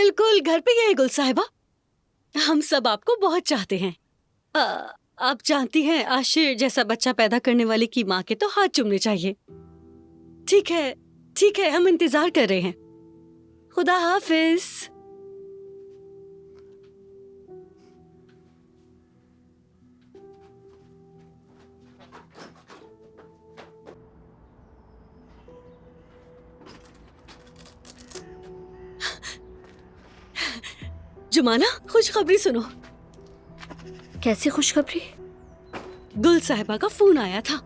बिल्कुल घर पे ही है गुल साहिबा। हम सब आपको बहुत चाहते हैं। आप जानती हैं आशिर जैसा बच्चा पैदा करने वाले की माँ के तो हाथ चूमने चाहिए। ठीक है, हम इंतजार कर रहे हैं। खुदा हाफिज। जुमाना, खुशखबरी सुनो। कैसी खुशखबरी? गुल साहिबा का फोन आया था।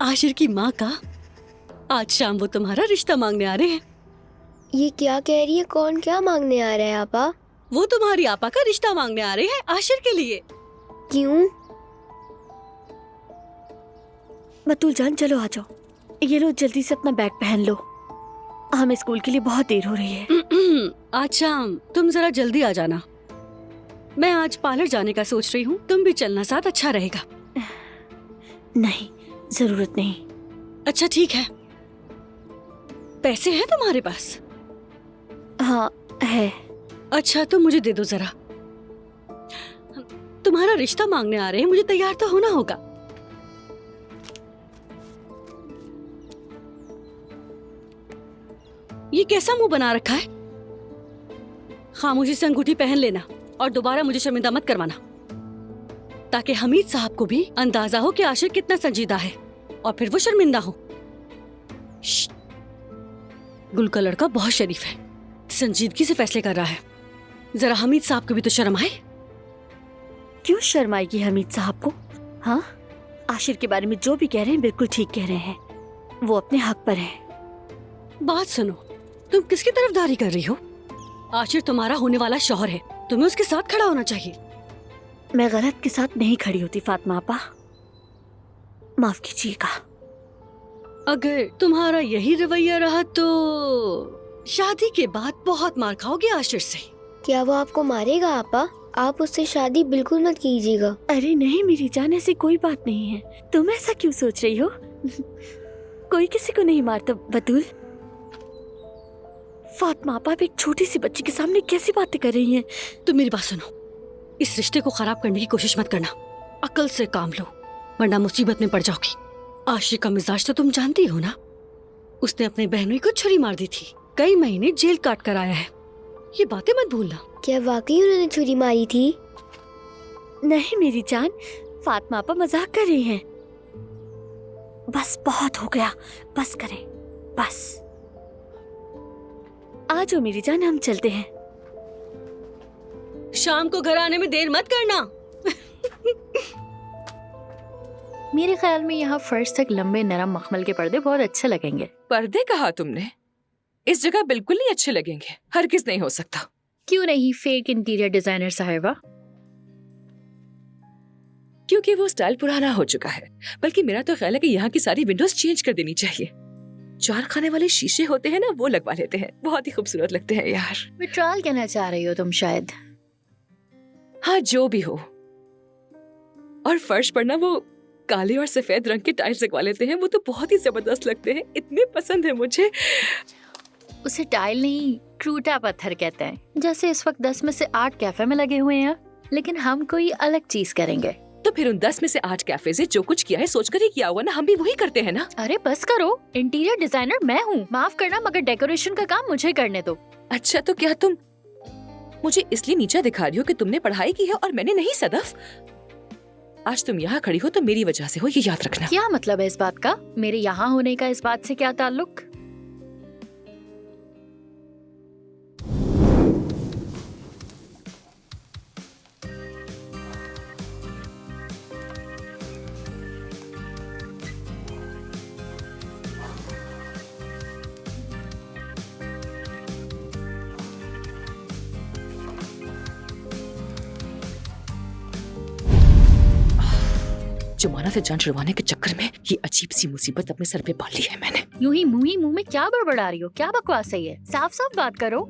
आशिर की माँ का। आज शाम वो तुम्हारा रिश्ता मांगने आ रहे हैं। ये क्या कह रही है? कौन क्या मांगने आ रहा है आपा? वो तुम्हारी आपा का रिश्ता मांगने आ रहे हैं आशिर के लिए। क्यों? बतूल जान चलो आ जाओ। ये लो जल्दी से अपना बैग पहन लो, हमें स्कूल के लिए बहुत देर हो रही है। आज शाम तुम जरा जल्दी आ जाना। मैं आज पार्लर जाने का सोच रही हूँ, तुम भी चलना साथ अच्छा रहेगा। नहीं, जरूरत नहीं। अच्छा ठीक है। पैसे हैं तुम्हारे पास? हाँ है। अच्छा तो मुझे दे दो जरा। तुम्हारा रिश्ता मांगने आ रहे हैं, मुझे तैयार तो होना होगा। ये कैसा मुंह बना रखा है? खामोशी से अंगूठी पहन लेना और दोबारा मुझे शर्मिंदा मत करवाना, ताकि हमीद साहब को भी अंदाजा हो कि आशिर कितना संजीदा है और फिर वो शर्मिंदा हो। गुल का लड़का बहुत शरीफ है, संजीदगी से फैसले कर रहा है। जरा हमीद साहब को भी तो शर्म आए। क्यों शर्माएगी हमीद साहब को? हाँ, आशिर के बारे में जो भी कह रहे हैं बिल्कुल ठीक कह रहे हैं, वो अपने हक पर है। बात सुनो, तुम किसकी तरफदारी कर रही हो? आशिर तुम्हारा होने वाला शौहर है, तुम्हें उसके साथ खड़ा होना चाहिए। मैं गलत के साथ नहीं खड़ी होती फातिमा आपा, माफ कीजिएगा। अगर तुम्हारा यही रवैया रहा तो शादी के बाद बहुत मार खाओगे आशिर से। क्या वो आपको मारेगा आपा? आप उससे शादी बिल्कुल मत कीजिएगा। अरे नहीं मेरी जान, ऐसी कोई बात नहीं है। तुम ऐसा क्यों सोच रही हो? कोई किसी को नहीं मारता बतूल। फातिमा आपा एक छोटी सी बच्ची के सामने कैसी बातें कर रही हैं? तुम मेरी बात सुनो, इस रिश्ते को खराब करने की कोशिश मत करना। अकल से काम लो, वरना मुसीबत में पड़ जाओगी। आशिर का मिजाज तो तुम जानती हो ना, उसने अपने बहनों को छुरी मार दी थी, कई महीने जेल काट कर आया है। ये बातें मत भूलना। क्या वाकई उन्होंने छुरी मारी थी? नहीं मेरी जान, फातिमा आपा मजाक कर रही हैं। बस बहुत हो गया, बस करें बस। आ जाओ मेरी जान, हम चलते हैं। शाम को घर आने में देर मत करना। मेरे ख्याल में यहाँ फर्श तक लंबे नरम मखमल के पर्दे बहुत अच्छे लगेंगे। पर्दे कहा तुमने? इस जगह बिल्कुल नहीं अच्छे लगेंगे, हरगिज नहीं हो सकता। क्यों नहीं फेक इंटीरियर डिजाइनर साहिबा? क्योंकि वो स्टाइल पुराना हो चुका है। बल्कि मेरा तो ख्याल है कि यहाँ की सारी विंडोज चेंज कर देनी चाहिए। 4 खाने वाले शीशे होते हैं ना, वो लगवा लेते हैं, बहुत ही खूबसूरत लगते हैं यार। विड्रॉल कहना चाह रही हो तुम शायद। हाँ जो भी हो। और फर्श पर ना वो काले और सफेद रंग के टाइल्स लगवा लेते हैं, वो तो बहुत ही जबरदस्त लगते हैं, इतने पसंद है मुझे। उसे टाइल नहीं, क्रूटा पत्थर कहते हैं। जैसे इस वक्त 10 में से 8 कैफे में लगे हुए हैं, लेकिन हम कोई अलग चीज करेंगे। तो फिर उन 10 में से 8 कैफे से जो कुछ किया है सोचकर ही किया हुआ ना, हम भी वही करते हैं ना। अरे बस करो, इंटीरियर डिजाइनर मैं हूँ, माफ करना मगर डेकोरेशन का काम मुझे करने दो। अच्छा तो क्या तुम मुझे इसलिए नीचा दिखा रही हो कि तुमने पढ़ाई की है और मैंने नहीं सदफ? आज तुम यहाँ खड़ी हो तो मेरी वजह से हो, ये याद रखना। क्या मतलब है इस बात का? मेरे यहाँ होने का इस बात से क्या ताल्लुक? जुमाना से जान छुड़वाने के चक्कर में ये अजीब सी मुसीबत अपने सर पे पाल ली है मैंने। यूं ही मुंह में क्या बड़बड़ा रही हो? क्या बकवास है ये? साफ साफ बात करो।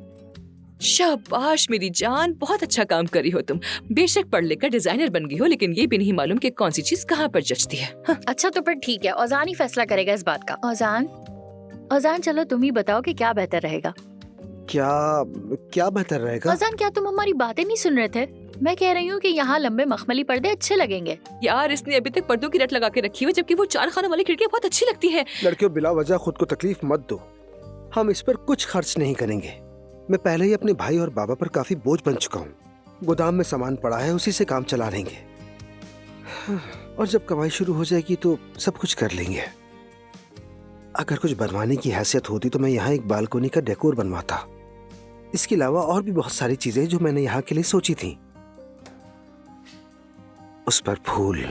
शाबाश मेरी जान, बहुत अच्छा काम करी हो तुम। बेशक पढ़ लिखकर डिजाइनर बन गई हो, लेकिन ये भी नहीं मालूम कि कौन सी चीज कहाँ पर जचती है। हाँ। अच्छा तो फिर ठीक है, औजान ही फैसला करेगा इस बात का। औजान चलो तुम ही बताओ कि क्या बेहतर रहेगा। क्या क्या बेहतर रहेगा? फजान, क्या तुम हमारी बातें नहीं सुन रहे थे? मैं कह रही हूँ कि यहाँ लंबे मखमली पर्दे अच्छे लगेंगे। यार इसने अभी तक पर्दों की रट लगा के रखी हुई, जबकि वो 4 खाने वाली खिड़कियाँ बहुत अच्छी लगती है। लड़कियों, बिला वजह खुद को तकलीफ मत दो। हम इस पर कुछ खर्च नहीं करेंगे। मैं पहले ही अपने भाई और बाबा पर काफी बोझ बन चुका हूँ। गोदाम में सामान पड़ा है, उसी से काम चला लेंगे। और जब कमाई शुरू हो जाएगी तो सब कुछ कर लेंगे। अगर कुछ बनवाने की हैसियत होती तो मैं यहाँ एक बालकोनी का डेकोर बनवाता। इसके अलावा और भी बहुत सारी चीजें जो मैंने यहाँ के लिए सोची थी। उस पर फूल,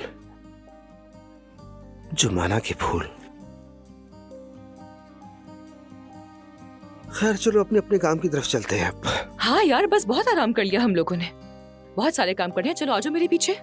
जुमाना के फूल। खैर चलो अपने अपने काम की तरफ चलते हैं अब। हाँ यार, बस बहुत आराम कर लिया हम लोगों ने। बहुत सारे काम करने हैं, चलो आ जाओ मेरे पीछे।